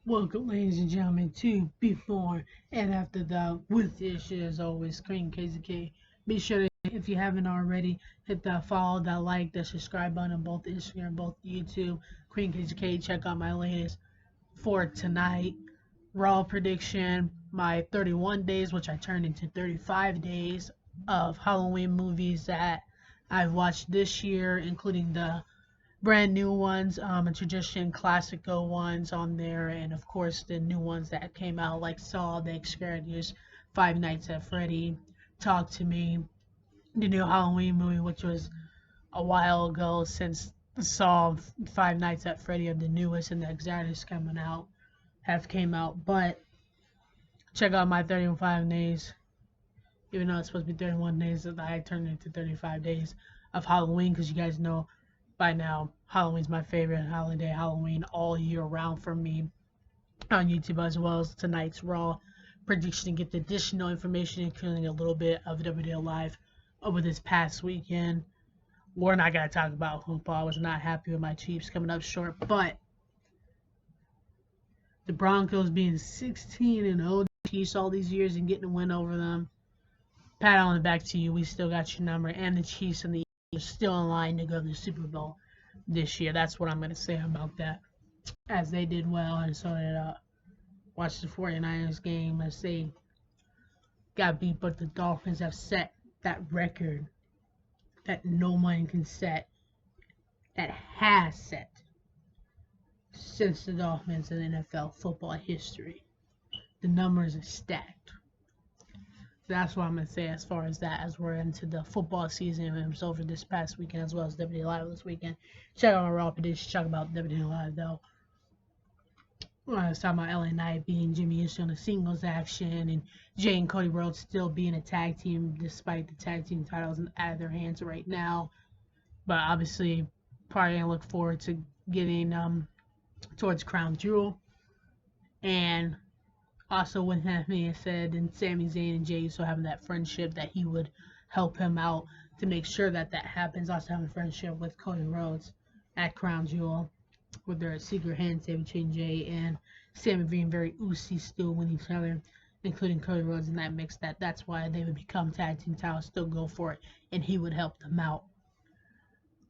Welcome, ladies and gentlemen, to Before and After the with this shit as always, Krazy. Be sure to, if you haven't already, hit that follow, that like, that subscribe button on both Instagram, both YouTube, KZK. Check out my latest for tonight. Raw prediction, my 31 days, which I turned into 35 days of Halloween movies that I've watched this year, including the brand new ones, and tradition classical ones on there, and of course the new ones that came out like Saw, The Experiments, Five Nights at Freddy, Talk to Me, the new Halloween movie, which was a while ago since Saw, Five Nights at Freddy are the newest, and The Experiments coming out have came out. But check out my 35 days, even though it's supposed to be 31 days, that I turned into 35 days of Halloween, because you guys know by now Halloween's my favorite holiday. Halloween all year round for me on YouTube, as well as tonight's Raw prediction, to get the additional information, including a little bit of WWE Live over this past weekend. We're not going to talk about football. I was not happy with my Chiefs coming up short, but the Broncos being 16-0, Chiefs all these years and getting a win over them. Pat on the back to you. We still got your number, and the Chiefs and the Eagles still in line to go to the Super Bowl this year. That's what I'm going to say about that, as they did well, and so did watch the 49ers game as they got beat, but the Dolphins have set that record that no one can set, that has set since the Dolphins in NFL football history. The numbers are stacked. That's what I'm going to say as far as that, as we're into the football season. It was over this past weekend, as well as WWE Live this weekend. Check out my Raw prediction. Talk about WWE Live, though. I was talking about LA Knight being Jimmy Uso in a singles action, and Jay and Cody Rhodes still being a tag team, despite the tag team titles out of their hands right now. But obviously, probably going to look forward to getting towards Crown Jewel. And also, with that being said, and Sami Zayn and Jey Uso having that friendship, that he would help him out to make sure that that happens. Also having a friendship with Cody Rhodes at Crown Jewel, with their secret handshake between Jay and Sami being very oozy still with each other, including Cody Rhodes in that mix. That's why they would become tag team titles, still go for it, and he would help them out.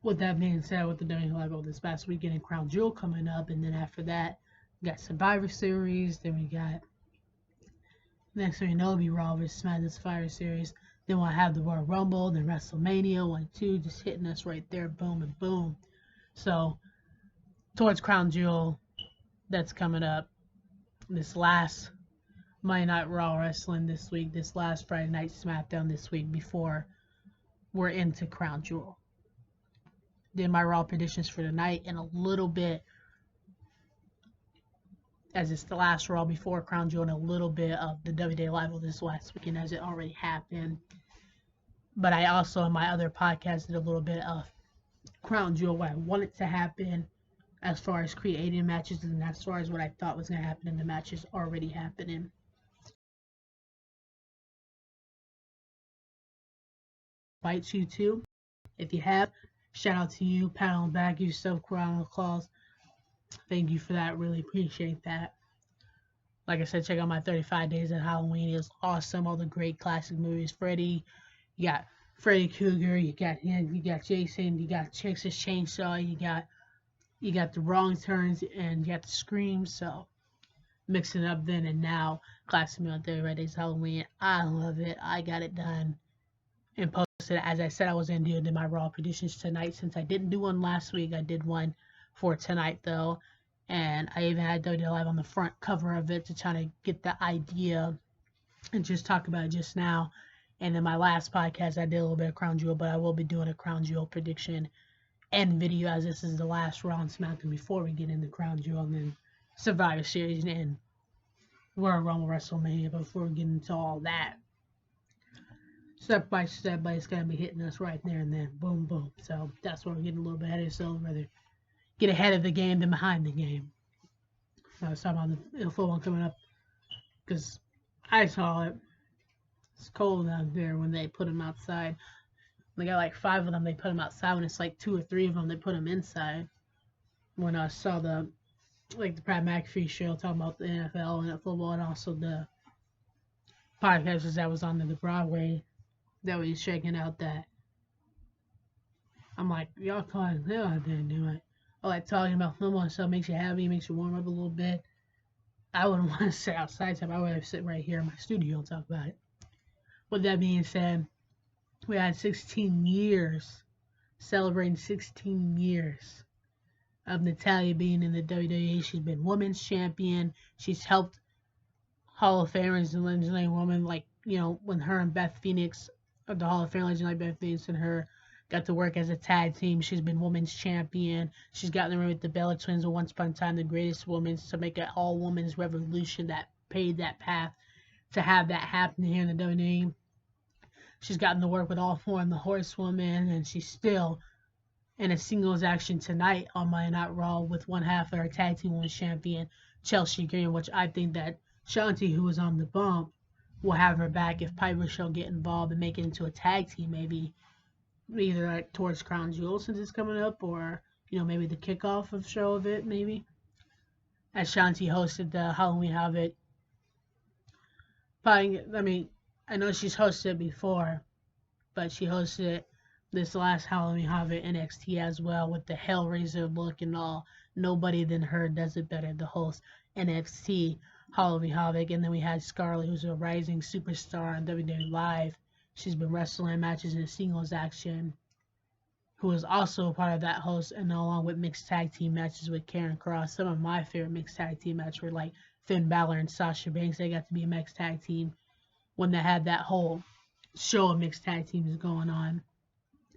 With that being said, with the WWE Live this past weekend and Crown Jewel coming up, and then after that, we got Survivor Series, then we got, next thing you know, it'll be Raw vs. SmackDown Survivor Series. Then we'll have the Royal Rumble, then WrestleMania 1, 2, just hitting us right there, boom and boom. So, towards Crown Jewel, that's coming up this last Monday Night Raw Wrestling this week, this last Friday Night SmackDown this week, before we're into Crown Jewel. Then my Raw predictions for tonight, and a little bit, as it's the last Raw before Crown Jewel, and a little bit of the WWE Live this last weekend, as it already happened. But I also, in my other podcast, did a little bit of Crown Jewel, what I wanted to happen as far as creating matches, and as far as what I thought was going to happen in the matches already happening. Invite you to, if you have, shout out to you, pat on the back, give yourself a round of applause. Thank you for that. Really appreciate that. Like I said, check out my 35 Days of Halloween. It was awesome. All the great classic movies. Freddy, you got Freddy Krueger, you got him, you got Jason, you got Texas Chainsaw, you got the Wrong Turns, and you got the Screams. So mixing it up then and now. Classic meal on 35 Days of Halloween. I love it. I got it done and posted. As I said, I was going to do my Raw predictions tonight. Since I didn't do one last week, I did one for tonight, though. And I even had WWE Live on the front cover of it to try to get the idea and just talk about it just now. And then my last podcast, I did a little bit of Crown Jewel, but I will be doing a Crown Jewel prediction and video, as this is the last Raw and SmackDown before we get into Crown Jewel, and then Survivor Series and Royal Rumble, WrestleMania, before we get into all that. Step by step, but it's going to be hitting us right there and then. Boom, boom. So that's why we're getting a little bit ahead of ourselves. Rather get ahead of the game than behind the game. I was talking about the football coming up, because I saw it. It's cold out there when they put them outside. They got like 5 of them, they put them outside. When it's like 2 or 3 of them, they put them inside. When I saw the like the Pat McAfee show talking about the NFL and football, and also the podcasters that was on the Broadway that was checking out that. I'm like, y'all calling hell out there doing it. I like talking about football and stuff, makes you happy, makes you warm up a little bit. I wouldn't want to sit outside time. I would have sit right here in my studio and talk about it. With that being said, we had 16 years, celebrating 16 years of Natalya being in the WWE. She's been women's champion. She's helped Hall of Famers and legendary women, like, when her and Beth Phoenix, or the Hall of Fame legend like Beth Phoenix and her got to work as a tag team. She's been women's champion. She's gotten the ring with the Bella Twins, and once upon a time the greatest women's, to make an all women's revolution that paved that path to have that happen here in the WWE. She's gotten to work with all four of the Horsewomen, and she's still in a singles action tonight on Monday Night Raw with one half of her tag team women's champion, Chelsea Green, which I think that Shanti, who was on the bump, will have her back if Piper shall get involved and make it into a tag team, maybe either like towards Crown Jewel since it's coming up, or maybe the kickoff of show of it, maybe. As Shanti hosted the Halloween Havoc. Probably, I know she's hosted before, but she hosted this last Halloween Havoc NXT as well with the Hellraiser look and all. Nobody than her does it better to host NXT Halloween Havoc. And then we had Scarlett, who's a rising superstar on WWE Live. She's been wrestling matches in singles action, who was also a part of that host, and along with mixed tag team matches with Karen Cross. Some of my favorite mixed tag team matches were like Finn Balor and Sasha Banks. They got to be a mixed tag team when they had that whole show of mixed tag teams going on.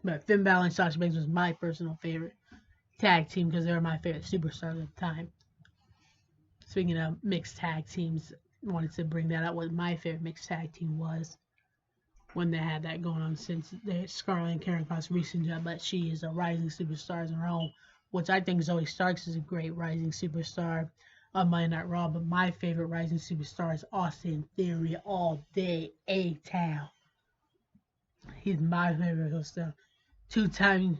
But Finn Balor and Sasha Banks was my personal favorite tag team because they were my favorite superstars at the time. Speaking of mixed tag teams, I wanted to bring that up, what my favorite mixed tag team was when they had that going on, since Scarlett and Karen Cross recent job, but she is a rising superstar in her own, which I think Zoe Starks is a great rising superstar on Monday Night Raw. But my favorite rising superstar is Austin Theory all day, A-Town. He's my favorite host. Two-time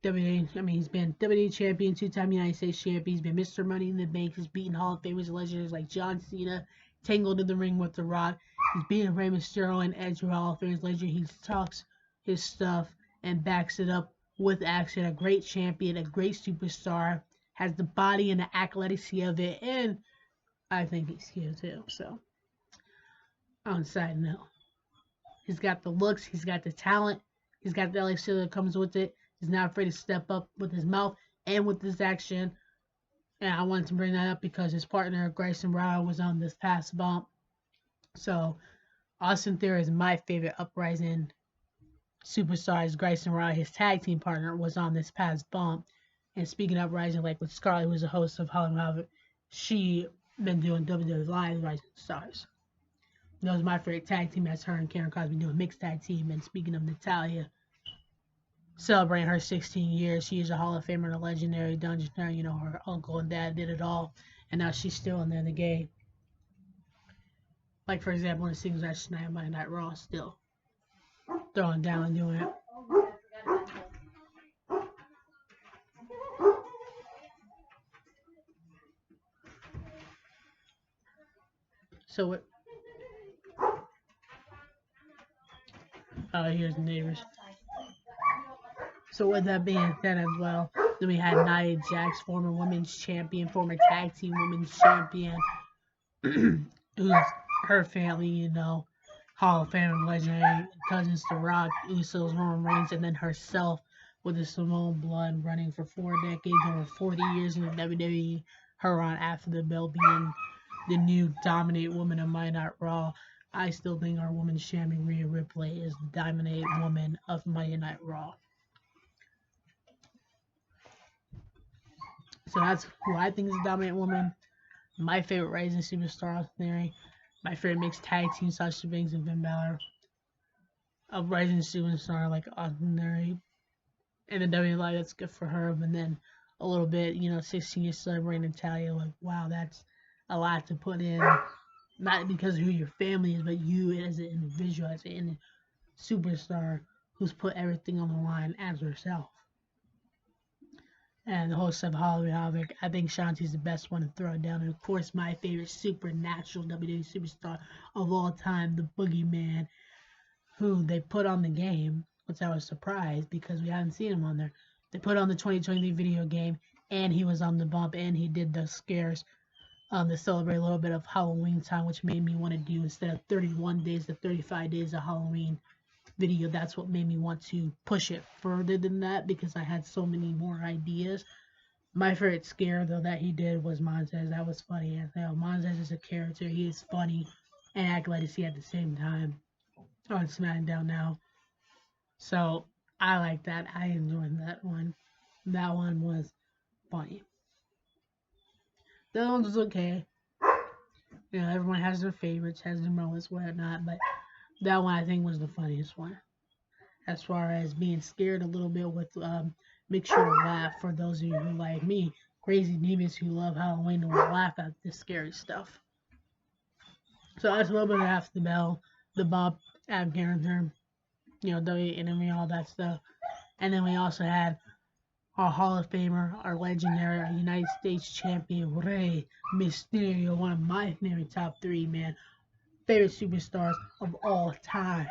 WWE, he's been WWE champion, two-time United States champion. He's been Mr. Money in the Bank. He's beaten Hall of Famers and legends like John Cena, tangled in the ring with The Rock. He's beaten Rey Mysterio and Edge, Hall of Famers legend. He talks his stuff and backs it up with action. A great champion, a great superstar, has the body and the athleticism of it, and I think he's cute too. So, on side note, he's got the looks, he's got the talent, he's got the elixir that comes with it. He's not afraid to step up with his mouth and with his action. And I wanted to bring that up because his partner, Grayson Rao, was on this past bump. So, Austin Theory is my favorite uprising superstar. As Grayson Rao, his tag team partner, was on this past bump. And speaking of uprising, like with Scarlett, who's a host of Halloween Havoc, she been doing WWE Live Rising Stars. That was my favorite tag team. That's her and Karen Cross been doing mixed tag team. And speaking of Natalya, celebrating her 16 years. She is a Hall of Famer and a legendary Dungeoneer. Her uncle and dad did it all, and now she's still in there in the game. Like, for example, in the singles match tonight on Monday Night Raw, still throwing down and doing it. So, here's the neighbors. So with that being said as well, then we had Nia Jax, former women's champion, former tag team women's champion, who's her family, Hall of Fame legendary cousins to Rock, Usos, Roman Reigns, and then herself with the Samoan blood running for 4 decades, over 40 years in the WWE. Her on after the bell being the new dominant woman of Monday Night Raw. I still think our women's champion Rhea Ripley is the dominant woman of Monday Night Raw. So that's who I think is the dominant woman. My favorite rising superstar theory. My favorite mixed tag team, Sasha Banks and Finn Balor. A rising superstar like Ordinary. And the W Live, that's good for her. But then a little bit, 16 years celebrating Natalya. Like, wow, that's a lot to put in. Not because of who your family is, but you as an individual, as a superstar who's put everything on the line as herself. and the host of Halloween Havoc. I think Shanti's the best one to throw down. And of course, my favorite supernatural WWE superstar of all time, the Boogeyman, who they put on the game, which I was surprised because we hadn't seen him on there. They put on the 2020 video game, and he was on the bump, and he did the scares to celebrate a little bit of Halloween time, which made me want to do, instead of 31 days to 35 days of Halloween video, that's what made me want to push it further than that, because I had so many more ideas. My favorite scare though that he did was Montez. That was funny. You know, Montez is a character. He is funny and athletic at the same time on SmackDown now. So I like that. I enjoyed that one. That one was funny. The other one was okay. You know, everyone has their favorites, has their moments, whatnot, but that one I think was the funniest one. As far as being scared a little bit with make sure to laugh, for those of you who like me, crazy demons who love Halloween and will laugh at the scary stuff. So that's a little bit of After the Bell, the Bob Ab character, you know, W enemy, all that stuff. And then we also had our Hall of Famer, our legendary, our United States champion, Rey Mysterio, one of my favorite top 3, man, favorite superstars of all time.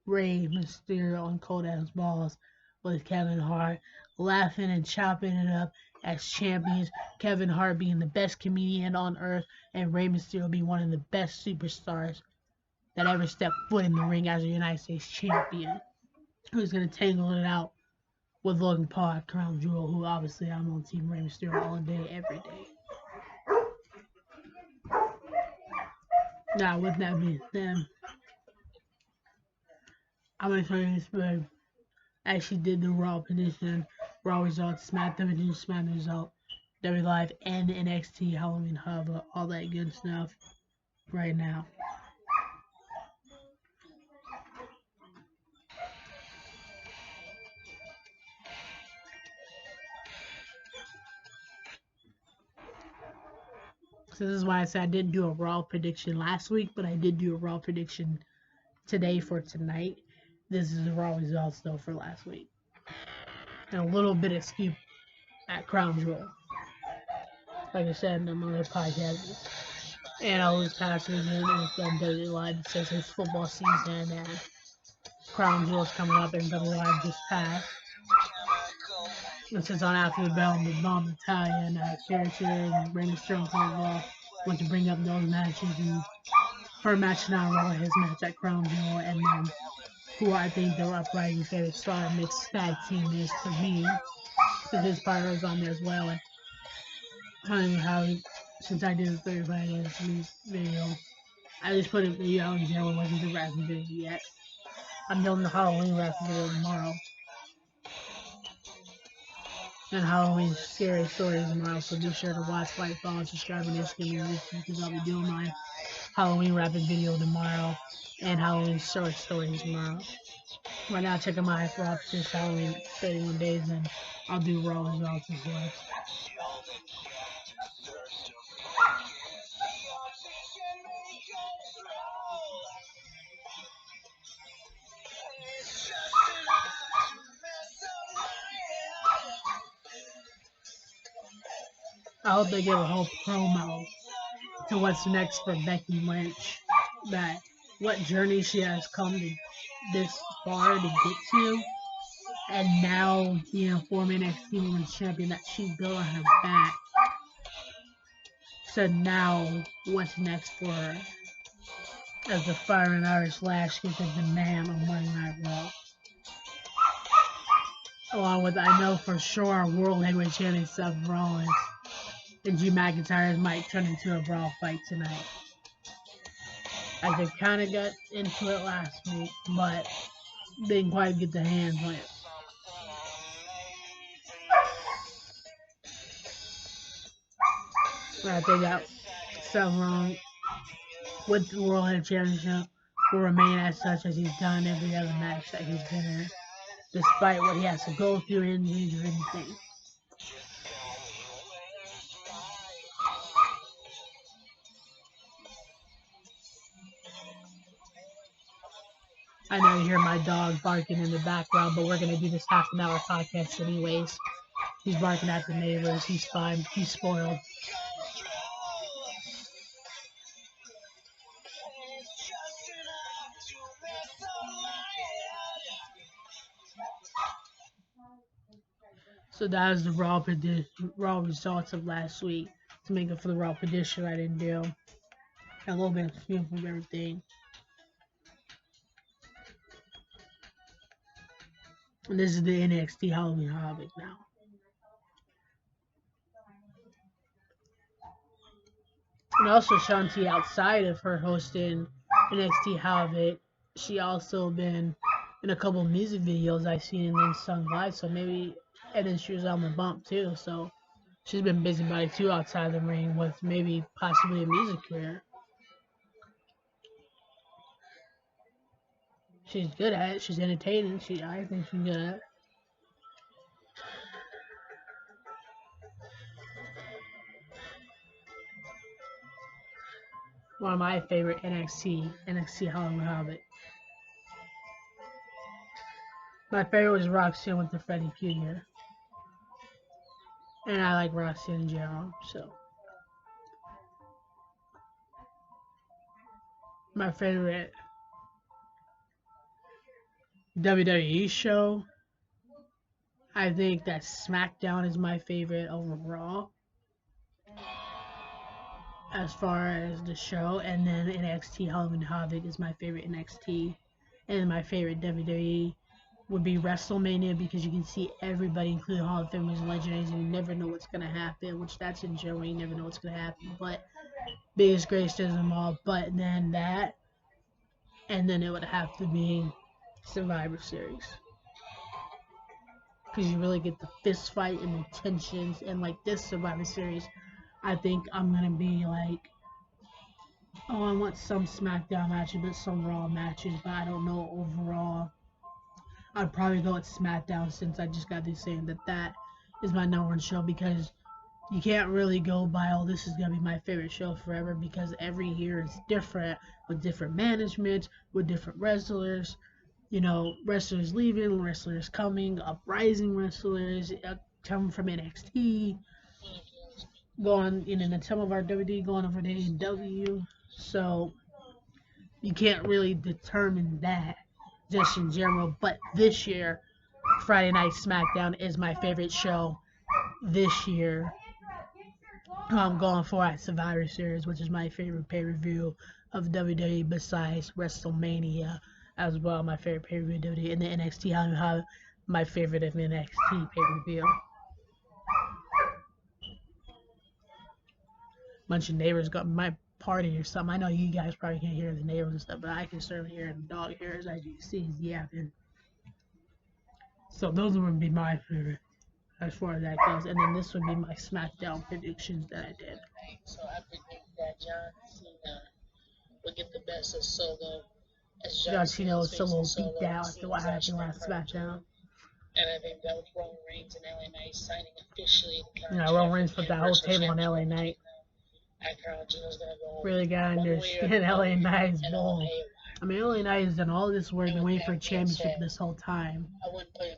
Rey Mysterio on Cold Ass Balls with Kevin Hart, laughing and chopping it up as champions. Kevin Hart being the best comedian on earth, and Rey Mysterio being one of the best superstars that ever stepped foot in the ring as a United States champion. Who's gonna tangle it out with Logan Paul at Crown Jewel, who obviously I'm on Team Rey Mysterio all day, every day. Now, with that being said, I'm gonna tell you this, but I actually did the Raw prediction, Raw results, SmackDown result, W Live, and NXT Halloween Hub, all that good stuff right now. So this is why I said I didn't do a Raw prediction last week, but I did do a Raw prediction today for tonight. This is the Raw results though for last week. And a little bit of scoop at Crown Jewel. Like I said in my other podcast. And all those passes and WWE Live, it says it's football season and Crown Jewel's coming up and WWE Live just passed. This is on After the Bell and the Bomb Italian character and Rey Mysterio Cold want to bring up those matches, and her match now, Raw, his match at Crown Jewel, and then who I think the uprising favorite star mixed tag team is for me, because his partner is on there as well. And telling you how, since I did the 35 days video, I just put a video out in general, wasn't the rapping video yet. I'm doing the Halloween rapping video tomorrow. And Halloween scary stories tomorrow, so be sure to watch, like, follow, subscribe, and Instagram and YouTube, because I'll be doing my Halloween rapping video tomorrow and Halloween short stories tomorrow. Right now, check out my for this Halloween 31 days, and I'll do Raw results as well. I hope they give a whole promo to what's next for Becky Lynch, that what journey she has come to this far to get to, and now being a former NXT Women's Champion that she built on her back. So now, what's next for her? As the Fire and Irish Lash gets a demand on Monday Night Raw. Along with, I know for sure, World Heavyweight Champion Seth Rollins and Drew McIntyre might turn into a brawl fight tonight. I could kind of got into it last week, but didn't quite get the hands on it. But I think that Seth Rollins with the World Heavyweight Championship will remain as such as he's done every other match that he's been in, despite what he has to go through, injuries or anything. I know you hear my dog barking in the background, but we're gonna do this half an hour podcast anyways. He's barking at the neighbors. He's fine. He's spoiled. So that was the raw results of last week. To make up for the raw prediction I didn't do. A little bit of feel from everything. And this is the NXT Halloween Havoc now. And also Shanti, outside of her hosting NXT Havoc, she also been in a couple of music videos I've seen and then sung live. So maybe, and then she was on the bump too. So she's been busybody too outside the ring with maybe possibly a music career. She's good at it. She's entertaining. I think she's good at it. One of my favorite NXT Halloween Havoc. My favorite was Roxanne with the Freddie Jr. And I like Roxanne in general, so. My favorite WWE show, I think that SmackDown is my favorite overall. As far as the show, and then NXT Halloween Havoc is my favorite NXT, and my favorite WWE would be WrestleMania because you can see everybody, including Hall of Famers and Legendaries, and you never know what's gonna happen, which that's in general, you never know what's gonna happen. But biggest, greatest of them all. But then that, and then it would have to be Survivor Series because you really get the fist fight and the tensions, and like this Survivor Series, I think I'm gonna be like, oh, I want some SmackDown matches, but some Raw matches, but I don't know overall. I'd probably go with SmackDown since I just got this saying that is my number one show because you can't really go by, oh, this is gonna be my favorite show forever because every year is different with different management, with different wrestlers. You know, wrestlers leaving, wrestlers coming, uprising wrestlers coming from NXT, going in some of our WWE going over to AEW. So you can't really determine that just in general. But this year, Friday Night SmackDown is my favorite show this year. I'm going for at Survivor Series, which is my favorite pay-per-view of WWE besides WrestleMania as well. My favorite pay-per-view of WWE, and the NXT have my favorite of NXT pay-per-view. Bunch of neighbors got my party or something. I know you guys probably can't hear the neighbors and stuff, but I can certainly hear the dog hairs as you see he's yapping. So those would be my favorite as far as that goes. And then this would be my SmackDown predictions that I did. So I predict that John Cena will get the best of Solo. As John Cena was Solo beat down after what happened last SmackDown. And I think that with Roman Reigns and LA Knight signing officially the contract. Roman Reigns put that whole table on LA Knight. Really gotta understand LA Knight's bold. I mean, LA Knight has done all this work and waiting for a championship this whole time.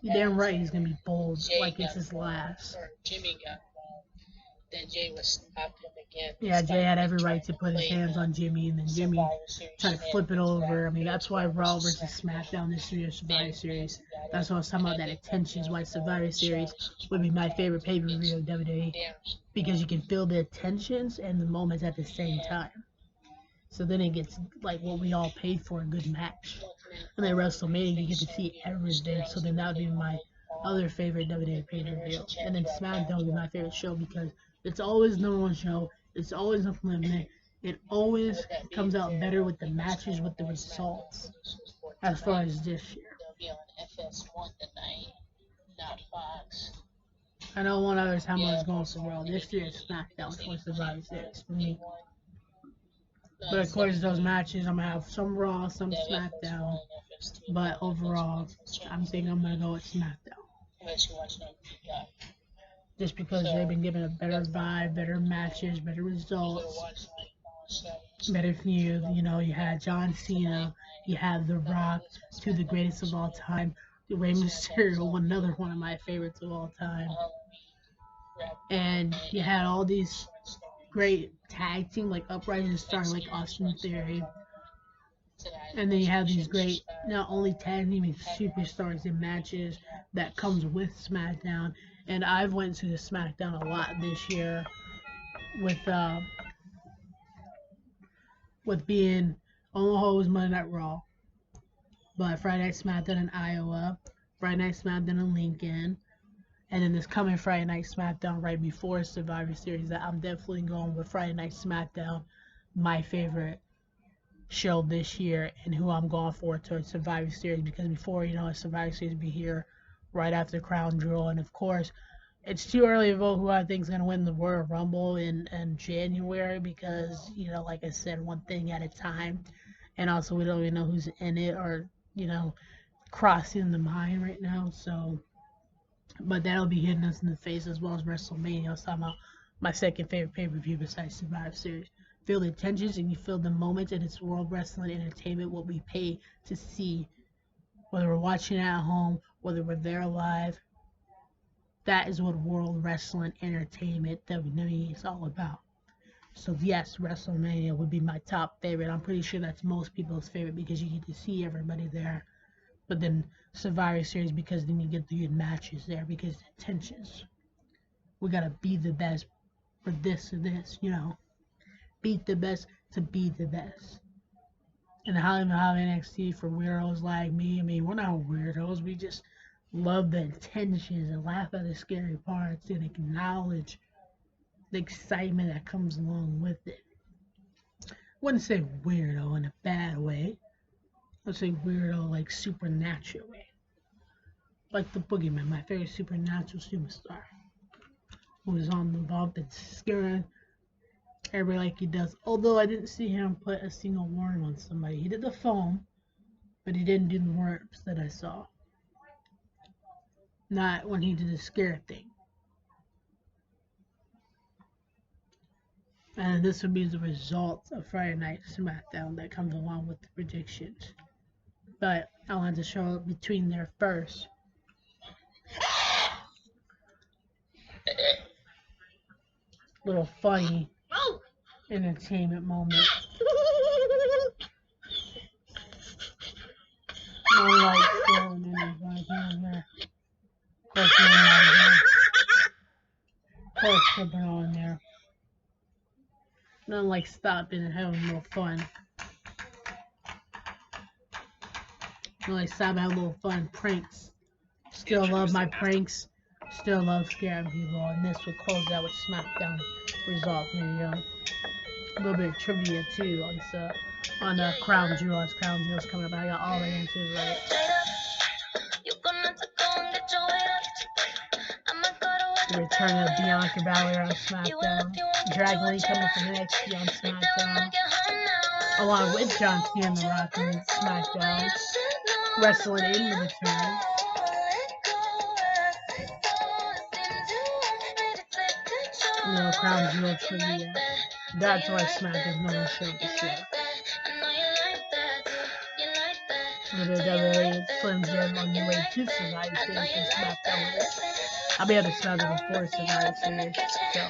You're damn right he's gonna be bold, like it's his last. Jimmy got involved. Then Jay was stopped him again. Yeah, Jay had every right to put his hands on Jimmy, and then Jimmy tried to flip it over. I mean, that's why Raw versus SmackDown this year's Survivor Series. That's what I was talking about, that attention is why Survivor Series would be my favorite pay-per-view of WWE. Because you can feel the tensions and the moments at the same time. So then it gets like what we all paid for, a good match. And then WrestleMania, you get to see everything. So then that would be my other favorite WWE pay-per-view. And then SmackDown would be my favorite show because it's always the number one show. It's always unlimited. It always comes out better with the matches, with the results, as far as this year. I know one other time I was going for Raw. This year it's SmackDown for Survivor Series for me. But of course, those matches, I'm going to have some Raw, some SmackDown. But overall, I'm thinking I'm going to go with SmackDown. Just because they've been given a better vibe, better matches, better results. better for you. You know, you had John Cena, you had The Rock, two of the greatest of all time. Rey Mysterio, another one of my favorites of all time. And you had all these great tag team like uprisings starting like Austin Theory. And then you have these great not only tag team superstars in matches that comes with SmackDown. And I've went to SmackDown a lot this year with being Omaha was Monday Night Raw, but Friday Night SmackDown in Iowa, Friday Night SmackDown in Lincoln, and then this coming Friday Night SmackDown right before Survivor Series that I'm definitely going with Friday Night SmackDown, my favorite show this year, and who I'm going for to Survivor Series because before Survivor Series be here right after Crown Jewel, and of course it's too early to vote who I think is going to win the Royal Rumble in January because like I said, one thing at a time, and also we don't even know who's in it or crossing the mind right now. So, but that'll be hitting us in the face as well as WrestleMania. I was talking about my second favorite pay-per-view besides Survivor Series. Feel the tensions and you feel the moments, and it's World Wrestling Entertainment, what we pay to see, whether we're watching at home, whether we're there live. That is what World Wrestling Entertainment WWE is all about. So yes, WrestleMania would be my top favorite. I'm pretty sure that's most people's favorite because you get to see everybody there. But then Survivor Series because then you get the good matches there because the tensions. We gotta be the best for this and this, beat the best to be the best. And how NXT for weirdos like me. I mean, we're not weirdos. We just love the tensions and laugh at the scary parts and acknowledge the excitement that comes along with it. I wouldn't say weirdo in a bad way. I'd say weirdo like supernatural way. Like the Boogeyman, my favorite supernatural superstar. Who was on the bump and scaring everybody like he does. Although I didn't see him put a single worm on somebody. He did the foam, but he didn't do the worms that I saw. Not when he did the scare thing. And this would be the result of Friday Night SmackDown that comes along with the predictions. But I wanted to show it between there first. Little funny entertainment moment. No light showing anybody there. Of course, of course, flipping on there. Nothing like stopping and having a little fun. Nothing like stopping and having a little fun. Pranks. Still love my pranks. Still love scaring people. And this would close out with SmackDown result. There you go. A little bit of trivia too on Crown Jewel. As Crown Jewel's coming up, I got all the answers right. The return of Bianca Belair on SmackDown. Dragon Lee coming from NXT on SmackDown. Along with John Cena and The Rock on SmackDown. Wrestling in the return. Crown Jewel trivia. That's why SmackDown's number show this year. WWE Slim Jim on your way to Survivor Series and SmackDown. I'll be able to smell them before Survivor Series. So.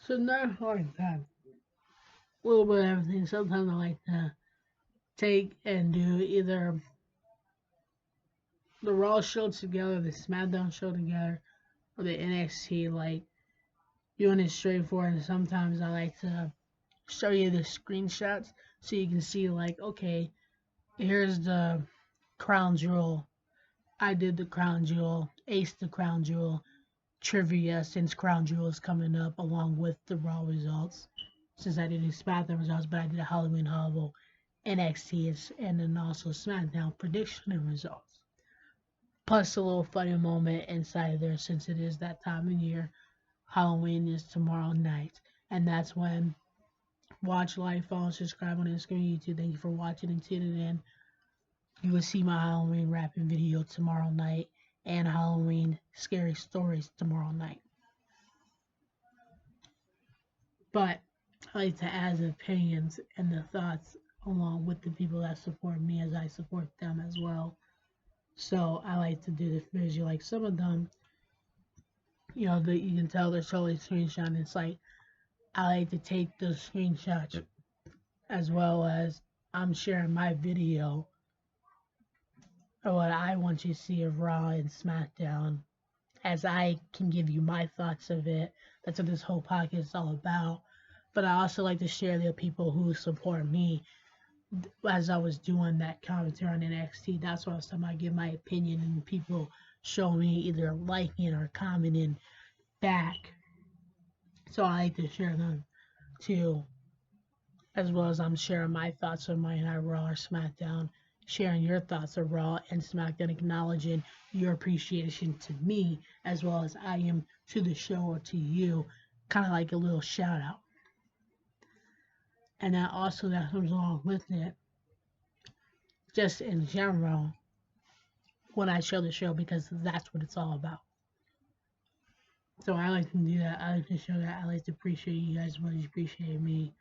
So not like that. A little bit of everything. Sometimes I like to take and do either the Raw show together, the SmackDown show together, or the NXT. Like doing it straightforward. And sometimes I like to show you the screenshots so you can see like, okay, here's the crown jewel. I did the crown jewel, Ace the crown jewel, trivia since crown jewel is coming up along with the Raw results. Since I didn't SmackDown results, but I did a Halloween Horrible, NXT, and then also SmackDown prediction and results. Plus a little funny moment inside of there since it is that time of year. Halloween is tomorrow night, and that's when watch, like, follow, subscribe on Instagram, YouTube. Thank you for watching and tuning in. You will see my Halloween rapping video tomorrow night and Halloween scary stories tomorrow night. But I like to add the opinions and the thoughts along with the people that support me as I support them as well. So I like to do the visual. Like some of them, you know, that you can tell they're totally screenshot. It's like I like to take those screenshots as well as I'm sharing my video or what I want you to see of Raw and SmackDown as I can give you my thoughts of it. That's what this whole podcast is all about. But I also like to share the people who support me as I was doing that commentary on NXT. That's what I was talking about. I give my opinion and people show me either liking or commenting back. So I like to share them too, as well as I'm sharing my thoughts on Monday Night Raw or SmackDown, sharing your thoughts of Raw and SmackDown, acknowledging your appreciation to me as well as I am to the show or to you, kind of like a little shout out. And that also that comes along with it, just in general, when I show the show because that's what it's all about. So I like to do that. I like to show that. I like to appreciate you guys as much as you appreciate me.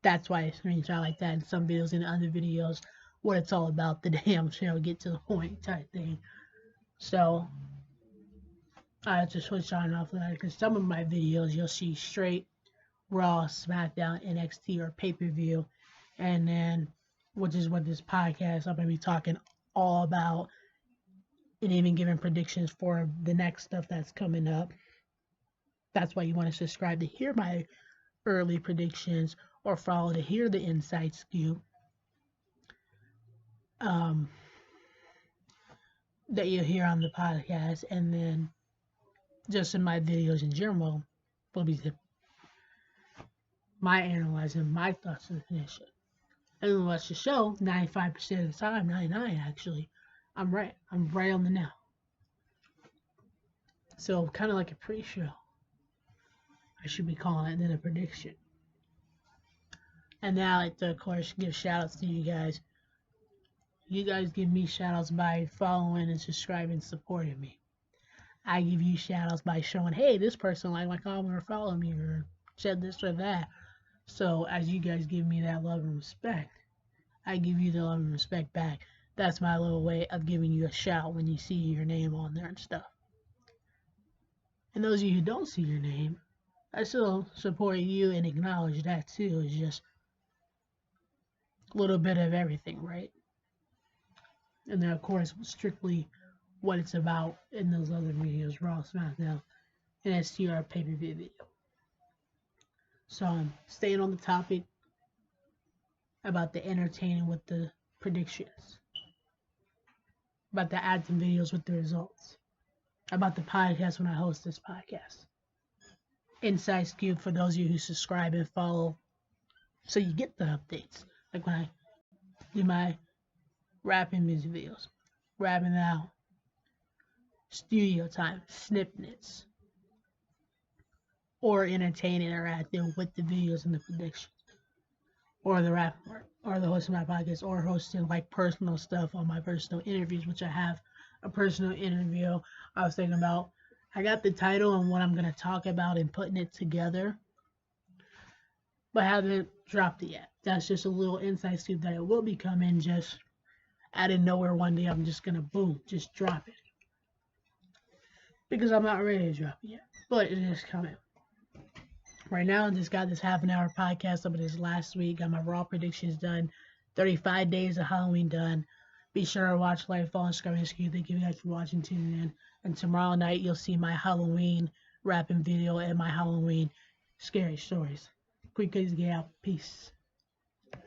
That's why I screenshot like that in some videos and other videos, what it's all about the damn show, get to the point type thing. So I have to switch on off of that because some of my videos you'll see straight Raw, SmackDown, NXT, or pay-per-view, and then which is what this podcast I'm gonna be talking all about, and even giving predictions for the next stuff that's coming up. That's why you want to subscribe to hear my early predictions or follow to hear the inside scoop that you hear on the podcast, and then just in my videos in general will be my analyzing, my thoughts on the condition. And watch the show 95% of the time, 99 actually. I'm right. I'm right on the now. So kind of like a pre-show. I should be calling it then a prediction. And then I like to, of course, give shout outs to you guys. You guys give me shout outs by following and subscribing and supporting me. I give you shout outs by showing, hey, this person liked my comment or followed me or said this or that. So as you guys give me that love and respect, I give you the love and respect back. That's my little way of giving you a shout when you see your name on there and stuff. And those of you who don't see your name, I still support you and acknowledge that too. It's just a little bit of everything, right? And then, of course, strictly what it's about in those other videos, Raw, SmackDown, and STR pay-per-view video. So I'm staying on the topic about the entertaining with the predictions, about the ads and videos with the results, about the podcast when I host this podcast. Inside scoop for those of you who subscribe and follow so you get the updates. Like when I do my rapping music videos, rapping out, studio time, snippets, or entertaining interacting with the videos and the predictions, or the rap or the hosting my podcast, or hosting like personal stuff on my personal interviews, which I have a personal interview. I was thinking about, I got the title and what I'm going to talk about and putting it together, but haven't dropped it yet. That's just a little inside scoop that it will be coming just out of nowhere one day. I'm just going to boom, just drop it. Because I'm not ready to drop it yet, but it is coming. Right now, I just got this half an hour podcast up this last week. Got my Raw predictions done. 35 days of Halloween done. Be sure to watch Life on Scrubbing Skew. Thank you guys for watching, tuning in. And tomorrow night, you'll see my Halloween rapping video and my Halloween scary stories. Quick, guys, get out. Peace.